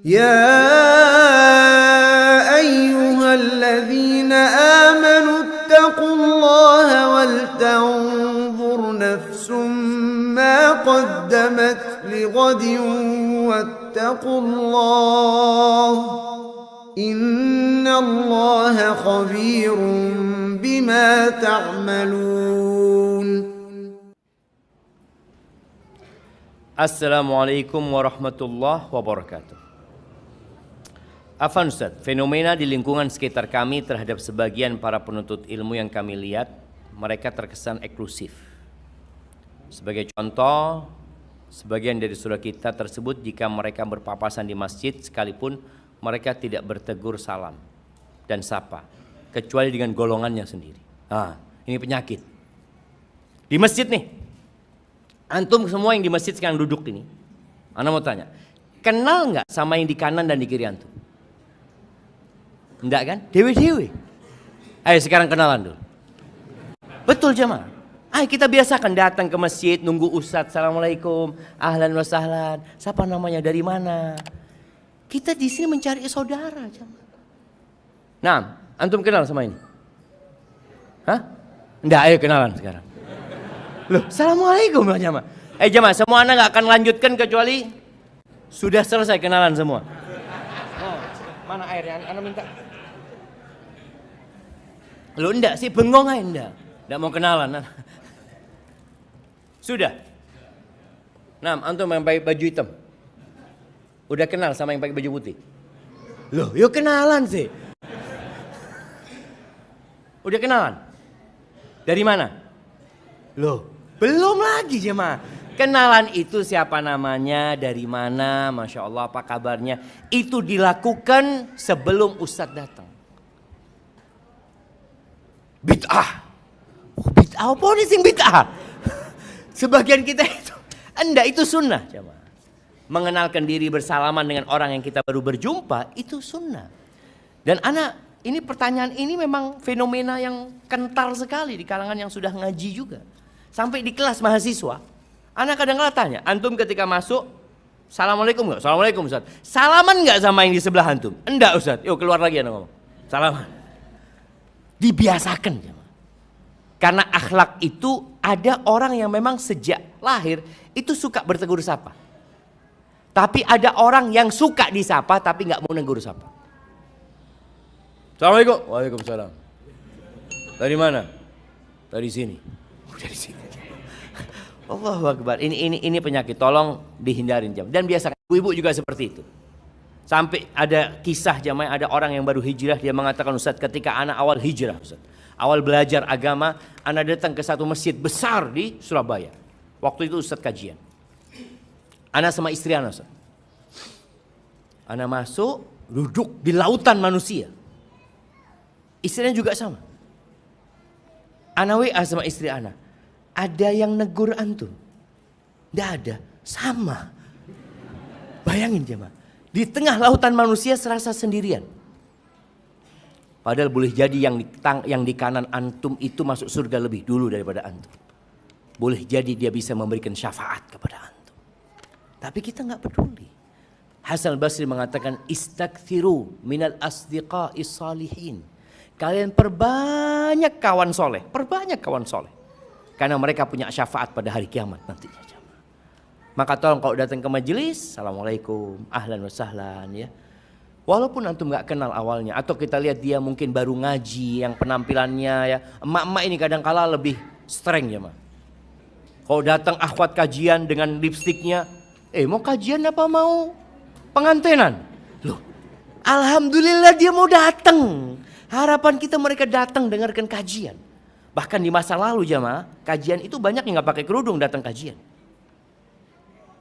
يا أيها الذين آمنوا اتقوا الله ولتنظر نفس ما قدمت لغد واتقوا الله إن الله خبير بما تعملون. Assalamualaikum warahmatullahi wabarakatuh. Afan Ustaz, fenomena di lingkungan sekitar kami terhadap sebagian para penuntut ilmu yang kami lihat, mereka terkesan eksklusif. Sebagai contoh, sebagian dari saudara kita tersebut jika mereka berpapasan di masjid sekalipun mereka tidak bertegur salam dan sapa, kecuali dengan golongannya sendiri. Ini penyakit. Di masjid nih, antum semua yang di masjid sekarang duduk ini, ana mau tanya, kenal nggak sama yang di kanan dan di kiri antum? Enggak kan? Dewe-dewe. Ayo sekarang kenalan dulu. Betul jemaah. Ayo kita biasakan datang ke masjid, nunggu ustadz, assalamualaikum, ahlan wa sahlan, siapa namanya, dari mana? Kita di sini mencari saudara jemaah. Nah, antum kenal sama ini? Hah? Enggak, ayo kenalan sekarang. Loh, assalamualaikum jemaah. Jemaah, semua anak nggak akan lanjutkan kecuali sudah selesai kenalan semua. Mana airnya? Anak minta. Lo enggak sih, bengong aja enggak mau kenalan. Sudah. Nah, antum yang pakai baju hitam udah kenal sama yang pakai baju putih? Loh, yuk kenalan sih. Udah kenalan? Dari mana? Loh, belum lagi jemaah. Kenalan itu siapa namanya, dari mana, Masya Allah, apa kabarnya. Itu dilakukan sebelum ustadz datang. Bid'ah. Bid'ah apa nih sing bid'ah? Sebagian kita itu, enggak, itu sunnah jemaah. Mengenalkan diri bersalaman dengan orang yang kita baru berjumpa, itu sunnah. Dan anak, ini pertanyaan ini memang fenomena yang kental sekali di kalangan yang sudah ngaji juga. Sampai di kelas mahasiswa, anak kadang-kadang tanya, antum ketika masuk, assalamualaikum enggak? Assalamualaikum Ustaz. Salaman enggak sama yang di sebelah antum? Enggak Ustaz. Yuk keluar lagi anak ngomong. Salaman. Dibiasakan. Karena akhlak itu ada orang yang memang sejak lahir itu suka bertegur sapa. Tapi ada orang yang suka disapa tapi enggak mau negur sapa. Assalamualaikum. Waalaikumsalam. Dari mana? Dari sini. Dari sini. Allahu Akbar. Ini penyakit, tolong dihindarin jam. Dan biasa ibu-ibu juga seperti itu. Sampai ada kisah jamaah, ada orang yang baru hijrah, dia mengatakan, Ustaz, ketika anak awal hijrah, Ustaz, awal belajar agama, anak datang ke satu masjid besar di Surabaya. Waktu itu Ustaz kajian. Anak sama istri anak, Ustaz. Anak masuk, duduk di lautan manusia. Istrinya juga sama. Anak WA sama istri anak. Ada yang negur antum? Tidak ada, sama. Bayangin jemaah, di tengah lautan manusia serasa sendirian. Padahal boleh jadi yang di kanan antum itu masuk surga lebih dulu daripada antum. Boleh jadi dia bisa memberikan syafaat kepada antum. Tapi kita nggak peduli. Hasan al-Basri mengatakan, istakthiru minal asdiqa'is salihin. Kalian perbanyak kawan soleh, perbanyak kawan soleh. Karena mereka punya syafaat pada hari kiamat nantinya. Maka tolong kalau datang ke majelis, assalamualaikum, ahlan wa sahlan ya. Walaupun antum nggak kenal awalnya, atau kita lihat dia mungkin baru ngaji, yang penampilannya ya, emak-emak ini kadang-kala lebih streng ya mah. Kalau datang akhwat kajian dengan lipstiknya, mau kajian apa mau pengantenan? Loh, alhamdulillah dia mau datang. Harapan kita mereka datang dengarkan kajian. Bahkan di masa lalu jamaah, kajian itu banyak yang nggak pakai kerudung datang kajian.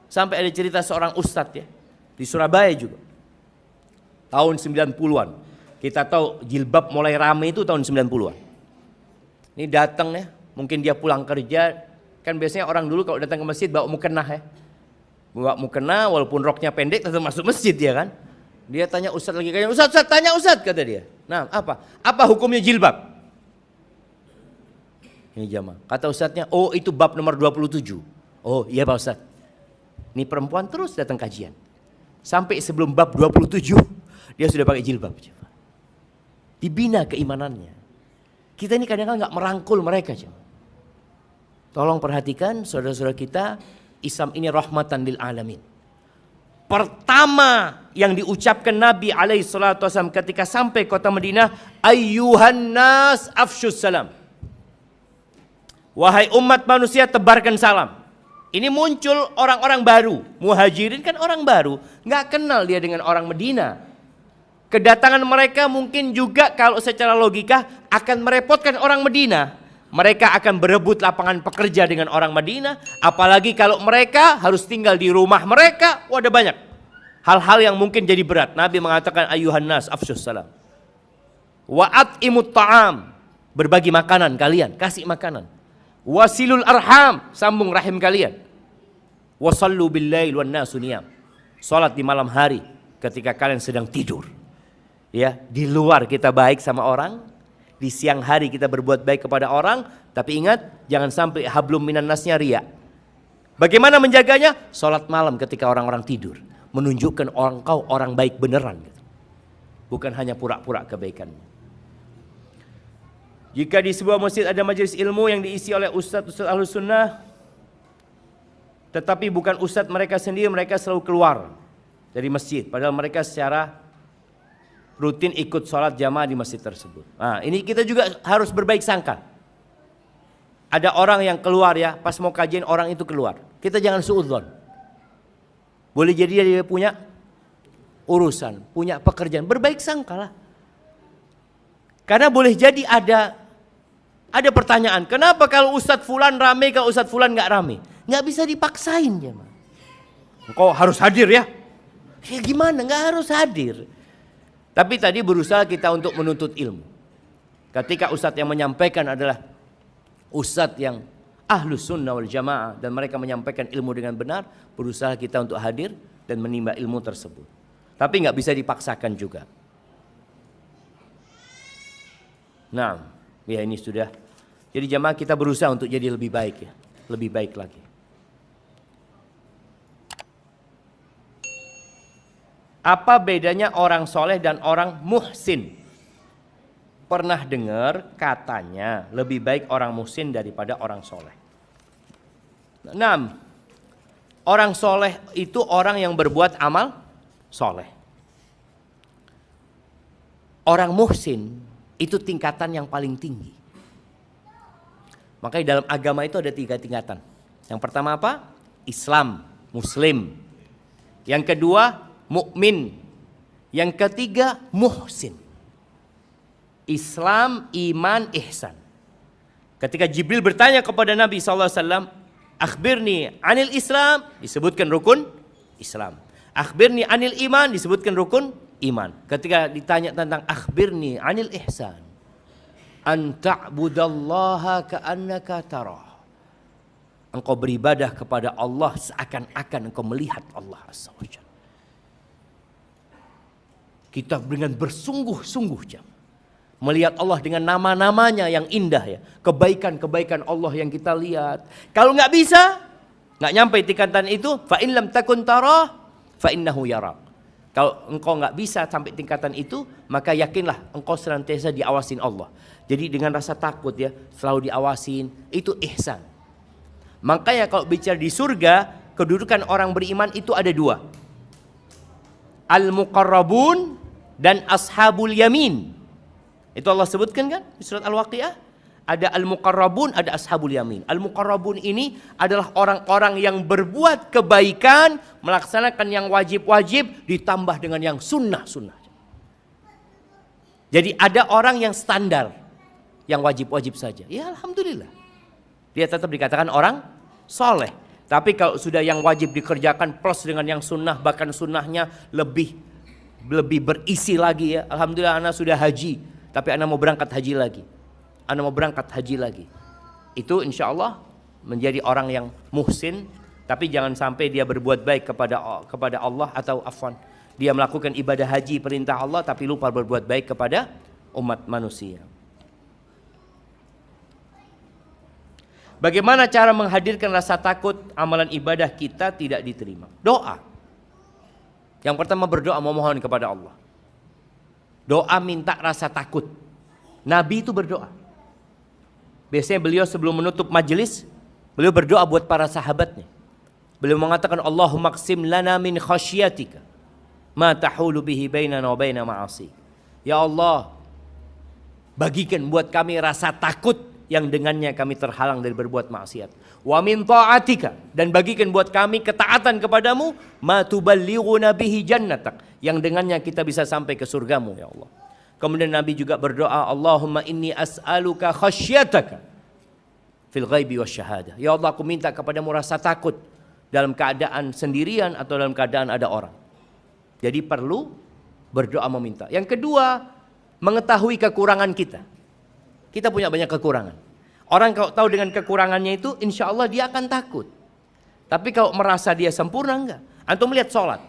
Sampai ada cerita seorang ustadz ya, di Surabaya juga. Tahun 90-an. Kita tahu jilbab mulai rame itu tahun 90-an. Ini datang ya, mungkin dia pulang kerja. Kan biasanya orang dulu kalau datang ke masjid bawa mukena ya. Bawa mukena walaupun roknya pendek tetap masuk masjid ya kan. Dia tanya ustadz lagi kayak, Ustadz, tanya ustadz kata dia. Nah apa? Apa hukumnya jilbab? Ini jamaah. Kata ustadznya, oh itu bab nomor 27. Oh iya Pak Ustadz. Ini perempuan terus datang kajian. Sampai sebelum bab 27 dia sudah pakai jilbab. Dibina keimanannya. Kita ini kadang-kadang nggak merangkul mereka. Tolong perhatikan saudara-saudara kita, Islam ini rahmatan lil alamin. Pertama yang diucapkan Nabi alaihi salatu wasallam ketika sampai kota Madinah, ayyuhan nas afsyus salam. Wahai umat manusia, tebarkan salam. Ini muncul orang-orang baru. Muhajirin kan orang baru, nggak kenal dia dengan orang Madinah. Kedatangan mereka mungkin juga kalau secara logika akan merepotkan orang Madinah. Mereka akan berebut lapangan pekerja dengan orang Madinah. Apalagi kalau mereka harus tinggal di rumah mereka. Ada banyak hal-hal yang mungkin jadi berat. Nabi mengatakan ayyuhan nas afsyus salam. Wa'at imut ta'am. Berbagi makanan kalian. Kasih makanan. Wasilul arham. Sambung rahim kalian. Wasallu billail wan nasu niyam. Salat di malam hari ketika kalian sedang tidur. Ya, di luar kita baik sama orang, di siang hari kita berbuat baik kepada orang, tapi ingat jangan sampai hablum minan nasnya riya. Bagaimana menjaganya? Salat malam ketika orang-orang tidur, menunjukkan kau orang baik beneran, bukan hanya pura-pura kebaikannya. Jika di sebuah masjid ada majelis ilmu yang diisi oleh ustadz-ustadz Ahlus Sunnah, tetapi bukan ustadz mereka sendiri, mereka selalu keluar dari masjid, padahal mereka secara rutin ikut sholat jamaah di masjid tersebut. Nah, ini kita juga harus berbaik sangka. Ada orang yang keluar ya, pas mau kajian orang itu keluar. Kita jangan suudzon. Boleh jadi dia punya urusan, punya pekerjaan. Berbaik sangka lah. Karena boleh jadi ada pertanyaan. Kenapa kalau Ustadz Fulan rame, kalau Ustadz Fulan nggak rame? Nggak bisa dipaksain ya. Engkau harus hadir ya. Ya gimana? Nggak harus hadir. Tapi tadi berusaha kita untuk menuntut ilmu. Ketika ustadz yang menyampaikan adalah ustadz yang ahlus sunnah wal jamaah dan mereka menyampaikan ilmu dengan benar, berusaha kita untuk hadir dan menimba ilmu tersebut. Tapi nggak bisa dipaksakan juga. Nah, ya ini sudah. Jadi jamaah kita berusaha untuk jadi lebih baik ya, lebih baik lagi. Apa bedanya orang soleh dan orang muhsin? Pernah dengar katanya lebih baik orang muhsin daripada orang soleh. 6. Orang soleh itu orang yang berbuat amal soleh. Orang muhsin itu tingkatan yang paling tinggi. Makanya dalam agama itu ada 3 tingkatan. Yang pertama apa? Islam, Muslim. Yang kedua mukmin. Yang ketiga muhsin. Islam, iman, ihsan. Ketika Jibril bertanya kepada Nabi SAW, akhbirni anil Islam, disebutkan rukun Islam. Akhbirni anil iman, disebutkan rukun iman. Ketika ditanya tentang akhbirni anil ihsan, an ta'budallaha ka'annaka tarah. Engkau beribadah kepada Allah seakan-akan engkau melihat Allah Azza wa Jalla. Kita dengan bersungguh-sungguh melihat Allah dengan nama-namanya yang indah ya. Kebaikan-kebaikan Allah yang kita lihat. Kalau nggak bisa, nggak nyampe tingkatan itu, fa in lam takun tarah, fa innahu yarak. Kalau engkau nggak bisa sampai tingkatan itu, maka yakinlah engkau senantiasa diawasin Allah. Jadi dengan rasa takut ya, selalu diawasin, itu ihsan. Makanya kalau bicara di surga, kedudukan orang beriman itu ada 2. Al-muqarrabun dan ashabul yamin. Itu Allah sebutkan kan di surat Al-Waqiah. Ada al-muqarrabun, ada ashabul yamin. Al-muqarrabun ini adalah orang-orang yang berbuat kebaikan, melaksanakan yang wajib-wajib, ditambah dengan yang sunnah-sunnah. Jadi ada orang yang standar, yang wajib-wajib saja. Ya alhamdulillah. Dia tetap dikatakan orang soleh. Tapi kalau sudah yang wajib dikerjakan plus dengan yang sunnah, bahkan sunnahnya lebih berisi lagi ya. Alhamdulillah anak sudah haji, tapi anak mau berangkat haji lagi. Anak mau berangkat haji lagi. Itu insya Allah menjadi orang yang muhsin. Tapi jangan sampai dia berbuat baik kepada Allah atau afwan. Dia melakukan ibadah haji perintah Allah tapi lupa berbuat baik kepada umat manusia. Bagaimana cara menghadirkan rasa takut amalan ibadah kita tidak diterima? Doa. Yang pertama berdoa memohon kepada Allah. Doa minta rasa takut. Nabi itu berdoa. Biasanya beliau sebelum menutup majelis, beliau berdoa buat para sahabatnya. Beliau mengatakan, Allahumma qsim lana min khasyatika ma tahulu bihi bainana wa baina ma'asi. Ya Allah, bagikan buat kami rasa takut yang dengannya kami terhalang dari berbuat maksiat. Wa min ta'atika, dan bagikan buat kami ketaatan kepadamu, ma tuballighuna bihi jannatak, yang dengannya kita bisa sampai ke surgamu ya Allah. Kemudian Nabi juga berdoa, Allahumma inni as'aluka khasyataka fil ghaibi wasyahadah. Ya Allah, aku minta kepadamu rasa takut dalam keadaan sendirian atau dalam keadaan ada orang. Jadi perlu berdoa meminta. Yang kedua, mengetahui kekurangan kita. Kita punya banyak kekurangan. Orang kalau tahu dengan kekurangannya itu, insya Allah dia akan takut. Tapi kalau merasa dia sempurna, enggak. Antum melihat sholat.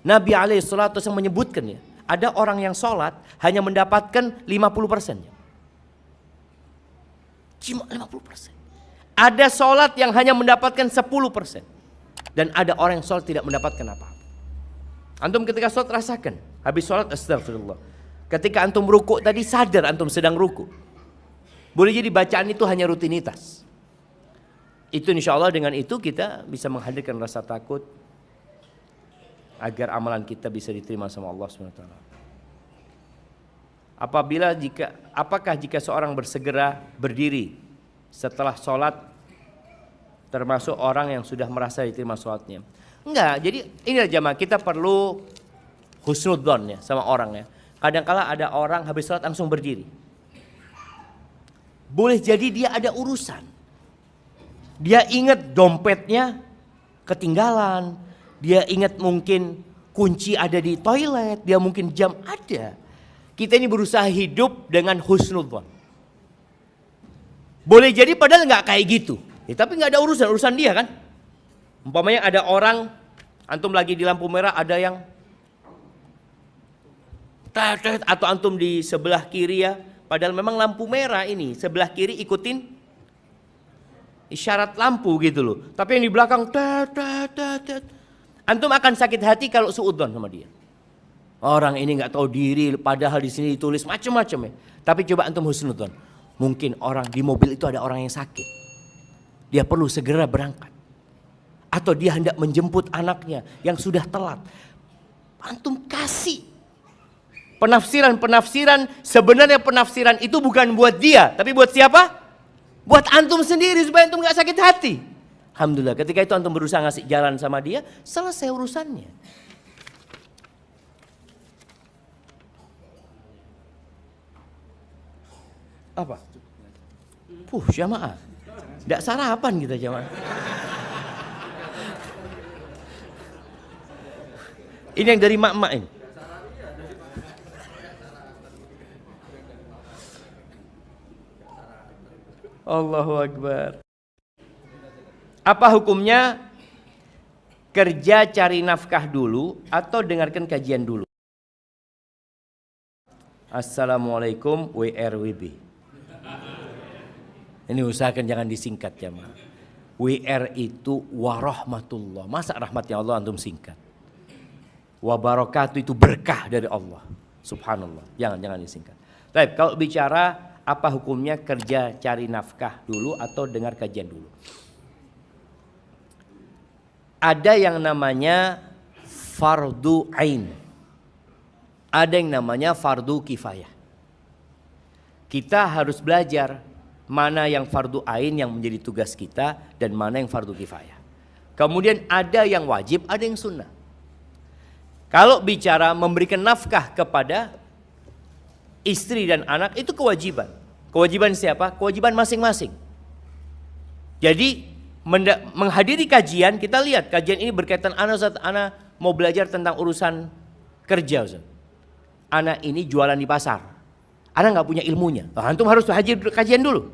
Nabi alaihissalatu wasallam menyebutkan ya, ada orang yang sholat hanya mendapatkan 50%. Cuma 50%. Ada sholat yang hanya mendapatkan 10%. Dan ada orang yang sholat tidak mendapatkan apa-apa. Antum ketika sholat rasakan. Habis sholat astagfirullah. Ketika antum ruku tadi sadar antum sedang ruku. Boleh jadi bacaan itu hanya rutinitas. Itu insya Allah dengan itu kita bisa menghadirkan rasa takut agar amalan kita bisa diterima sama Allah SWT. Apakah jika seorang bersegera berdiri setelah sholat termasuk orang yang sudah merasa diterima sholatnya? Enggak, jadi inilah jamaah, kita perlu husnudzon ya sama orang ya. Kadang-kala ada orang habis sholat langsung berdiri. Boleh jadi dia ada urusan. Dia ingat dompetnya ketinggalan. Dia ingat mungkin kunci ada di toilet. Dia mungkin jam ada. Kita ini berusaha hidup dengan husnudzon. Boleh jadi padahal nggak kayak gitu. Ya, tapi nggak ada urusan dia kan. Umpamanya ada orang, antum lagi di lampu merah, ada yang atau antum di sebelah kiri ya. Padahal memang lampu merah ini, sebelah kiri ikutin isyarat lampu gitu loh. Tapi yang di belakang, antum akan sakit hati kalau suudzon sama dia. Orang ini nggak tahu diri, padahal di sini ditulis macam-macam ya. Tapi coba antum husnudzon. Mungkin orang di mobil itu ada orang yang sakit. Dia perlu segera berangkat. Atau dia hendak menjemput anaknya yang sudah telat. Antum kasih penafsiran, sebenarnya penafsiran itu bukan buat dia, tapi buat siapa? Buat antum sendiri supaya antum gak sakit hati. Alhamdulillah ketika itu antum berusaha ngasih jalan sama dia, selesai urusannya. Apa? Jamaah. Gak sarapan kita jamaah. Ini yang dari mak-mak ini. Allahu Akbar. Apa hukumnya kerja cari nafkah dulu atau dengarkan kajian dulu? Assalamualaikum WRWB. Ini usahakan jangan disingkat ya ma. WR itu warahmatullah. Masa rahmatnya Allah antum singkat? Wabarakatuh itu berkah dari Allah. Subhanallah. Jangan disingkat. Baik, kalau bicara apa hukumnya kerja cari nafkah dulu atau dengar kajian dulu? Ada yang namanya fardu ain. Ada yang namanya fardu kifayah. Kita harus belajar mana yang fardu ain yang menjadi tugas kita dan mana yang fardu kifayah. Kemudian ada yang wajib, ada yang sunnah. Kalau bicara memberikan nafkah kepada istri dan anak itu kewajiban. Kewajiban siapa? Kewajiban masing-masing. Jadi menghadiri kajian, kita lihat kajian ini berkaitan anak mau belajar tentang urusan kerja. Ustaz. Anak ini jualan di pasar. Anak nggak punya ilmunya. Antum harus hadir kajian dulu.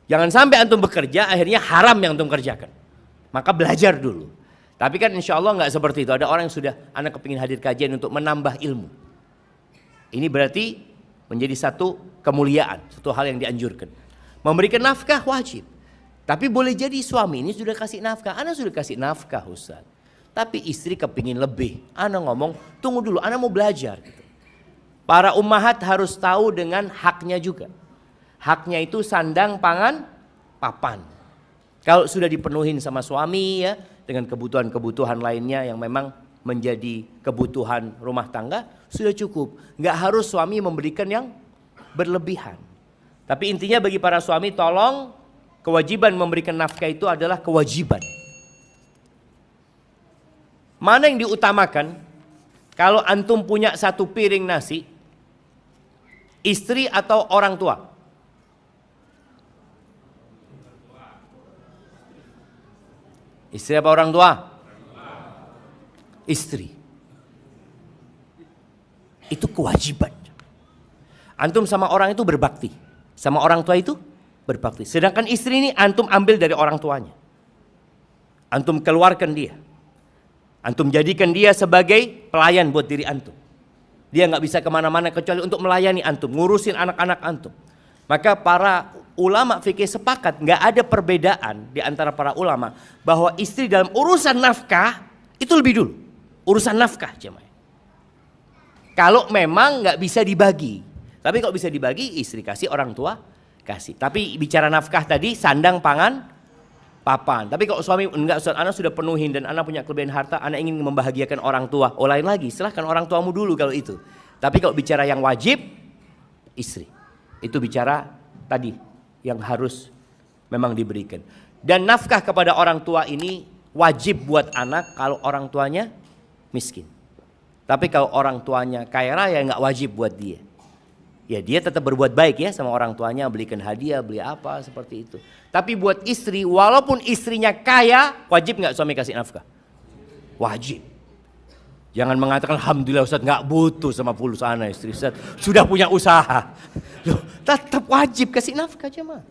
Jangan sampai antum bekerja akhirnya haram yang antum kerjakan. Maka belajar dulu. Tapi kan insya Allah nggak seperti itu. Ada orang yang sudah anak kepingin hadir kajian untuk menambah ilmu. Ini berarti menjadi satu kemuliaan, satu hal yang dianjurkan. Memberikan nafkah wajib. Tapi boleh jadi suami ini sudah kasih nafkah, anak sudah kasih nafkah Ustaz. Tapi istri kepingin lebih. Ana ngomong, tunggu dulu, ana mau belajar. Gitu. Para ummahat harus tahu dengan haknya juga. Haknya itu sandang, pangan, papan. Kalau sudah dipenuhin sama suami ya, dengan kebutuhan-kebutuhan lainnya yang memang menjadi kebutuhan rumah tangga, sudah cukup. Nggak harus suami memberikan yang berlebihan. Tapi intinya bagi para suami, tolong kewajiban memberikan nafkah itu adalah kewajiban. Mana yang diutamakan? Kalau antum punya satu piring nasi, istri atau orang tua? Istri apa orang tua? Istri. Itu kewajiban. Antum sama orang itu berbakti. Sama orang tua itu berbakti. Sedangkan istri ini antum ambil dari orang tuanya. Antum keluarkan dia. Antum jadikan dia sebagai pelayan buat diri antum. Dia nggak bisa kemana-mana kecuali untuk melayani antum, ngurusin anak-anak antum. Maka para ulama fikih sepakat nggak ada perbedaan di antara para ulama bahwa istri dalam urusan nafkah itu lebih dulu. Urusan nafkah jemaah. Kalau memang nggak bisa dibagi, tapi kalau bisa dibagi istri kasih, orang tua kasih. Tapi bicara nafkah tadi sandang, pangan, papan. Tapi kalau suami enggak, Ustaz, anak sudah penuhin dan anak punya kelebihan harta, anak ingin membahagiakan orang tua. Oh lain lagi, silahkan orang tuamu dulu kalau itu. Tapi kalau bicara yang wajib, istri. Itu bicara tadi yang harus memang diberikan. Dan nafkah kepada orang tua ini wajib buat anak kalau orang tuanya miskin. Tapi kalau orang tuanya kaya raya nggak wajib buat dia. Ya dia tetap berbuat baik ya sama orang tuanya, belikan hadiah, beli apa seperti itu. Tapi buat istri, walaupun istrinya kaya, wajib nggak suami kasih nafkah? Wajib. Jangan mengatakan alhamdulillah Ustaz nggak butuh sama fulus ana istri Ustaz, sudah punya usaha. Loh, tetap wajib kasih nafkah jemaah.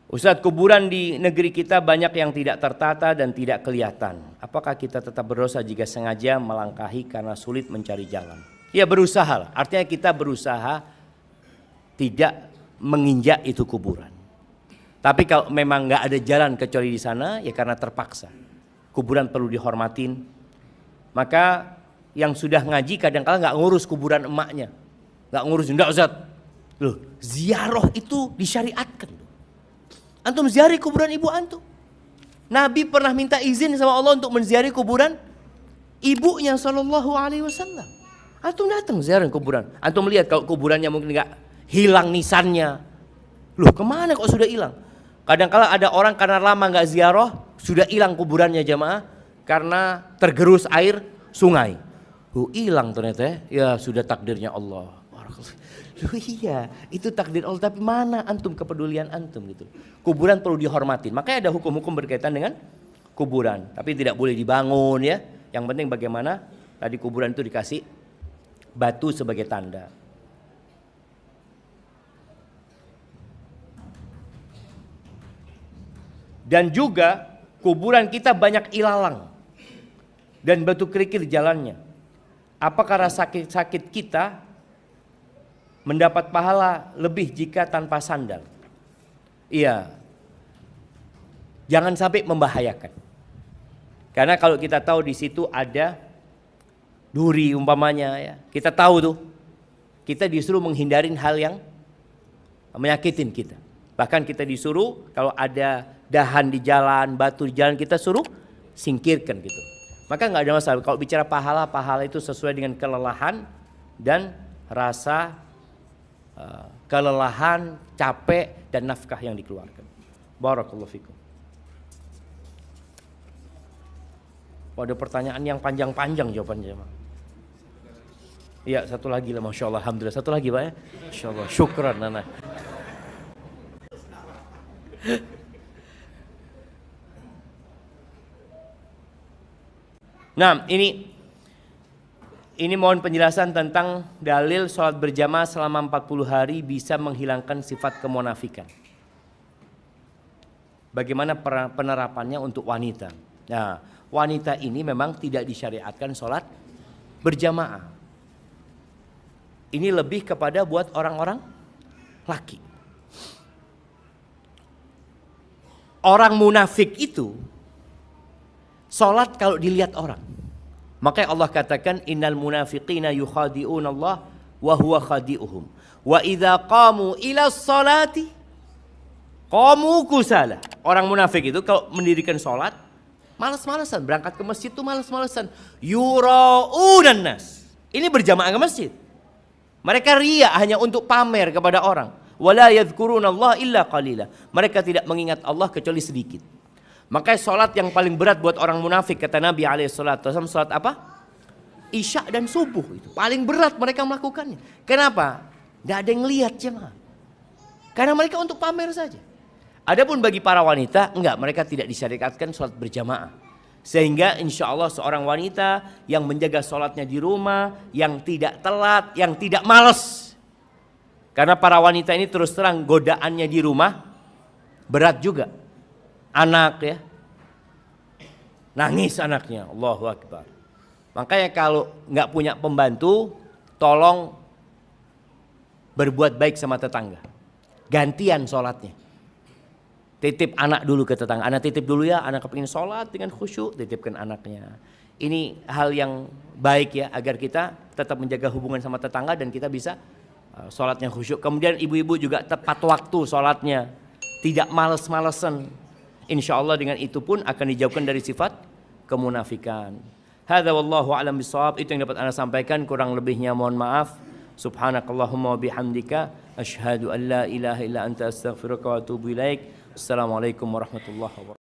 Ustaz, kuburan di negeri kita banyak yang tidak tertata dan tidak kelihatan. Apakah kita tetap berdosa jika sengaja melangkahi karena sulit mencari jalan? Ya berusaha, artinya kita berusaha tidak menginjak itu kuburan. Tapi kalau memang nggak ada jalan kecuali di sana, ya karena terpaksa. Kuburan perlu dihormatin. Maka yang sudah ngaji kadang-kadang nggak ngurus kuburan emaknya, nggak ngurus, enggak Ustaz. Loh, ziarah itu disyariatkan. Antum ziarah kuburan ibu antum. Nabi pernah minta izin sama Allah untuk menziarahi kuburan ibunya sallallahu alaihi wasallam. Antum datang ziarah kuburan. Antum lihat kalau kuburannya mungkin nggak hilang nisannya. Loh kemana kok sudah hilang? Kadang-kala ada orang karena lama nggak ziarah sudah hilang kuburannya jamaah karena tergerus air sungai. Oh hilang ternyata ya sudah takdirnya Allah. Loh iya, itu takdir Allah, tapi mana antum kepedulian antum gitu. Kuburan perlu dihormatin. Makanya ada hukum-hukum berkaitan dengan kuburan, tapi tidak boleh dibangun ya. Yang penting bagaimana tadi kuburan itu dikasih batu sebagai tanda. Dan juga kuburan kita banyak ilalang dan batu kerikil jalannya. Apakah rasa sakit kita mendapat pahala lebih jika tanpa sandal? Iya. Jangan sampai membahayakan. Karena kalau kita tahu di situ ada duri umpamanya ya. Kita tahu tuh. Kita disuruh menghindarin hal yang menyakitin kita. Bahkan kita disuruh kalau ada dahan di jalan, batu di jalan, kita suruh singkirkan gitu. Maka nggak ada masalah. Kalau bicara pahala, pahala itu sesuai dengan kelelahan dan rasa kelelahan, capek dan nafkah yang dikeluarkan. Barakallahu fikum. Ada pertanyaan yang panjang-panjang jawabannya. Iya satu lagi lah, masya Allah, alhamdulillah satu lagi pak ya. Masya Allah, syukran Nana. Nah ini mohon penjelasan tentang dalil sholat berjamaah selama 40 hari bisa menghilangkan sifat kemunafikan. Bagaimana penerapannya untuk wanita? Nah, wanita ini memang tidak disyariatkan sholat berjamaah. Ini lebih kepada buat orang-orang laki. orang munafik itu sholat kalau dilihat orang. Makanya Allah katakan innal munafiqina yukhadi'una Allah wa huwa khadi'uhum. Wa idza qamu ila sholati qamu kusala. Orang munafik itu kalau mendirikan sholat malas-malasan, berangkat ke masjid itu malas-malasan. Yura'unan nas. Ini berjamaah ke masjid. Mereka riya hanya untuk pamer kepada orang. Wala yadhkuruna Allah illa qalila. Mereka tidak mengingat Allah kecuali sedikit. Makanya sholat yang paling berat buat orang munafik kata Nabi SAW, sholat apa? Isya dan subuh itu paling berat mereka melakukannya. Kenapa? Gak ada yang lihat jemaah. Karena mereka untuk pamer saja. Adapun bagi para wanita, enggak, mereka tidak disyariatkan sholat berjamaah. Sehingga insya Allah seorang wanita yang menjaga sholatnya di rumah, yang tidak telat, yang tidak malas. Karena para wanita ini terus terang godaannya di rumah berat juga. Anak ya, nangis anaknya, Allahu Akbar. Makanya kalau nggak punya pembantu, tolong berbuat baik sama tetangga. Gantian sholatnya. Titip anak dulu ke tetangga. Anak titip dulu ya, anak kepingin sholat dengan khusyuk, titipkan anaknya. Ini hal yang baik ya, agar kita tetap menjaga hubungan sama tetangga dan kita bisa sholatnya khusyuk. Kemudian ibu-ibu juga tepat waktu sholatnya, tidak males-malesan. Insya Allah dengan itu pun akan dijauhkan dari sifat kemunafikan. Hadza wallahu a'lam bishawab. Itu yang dapat Anda sampaikan, kurang lebihnya mohon maaf. Subhanakallahumma wa bihamdika asyhadu an la ilaha illa anta astaghfiruka wa atubu ilaik. Assalamualaikum warahmatullahi wabarakatuh.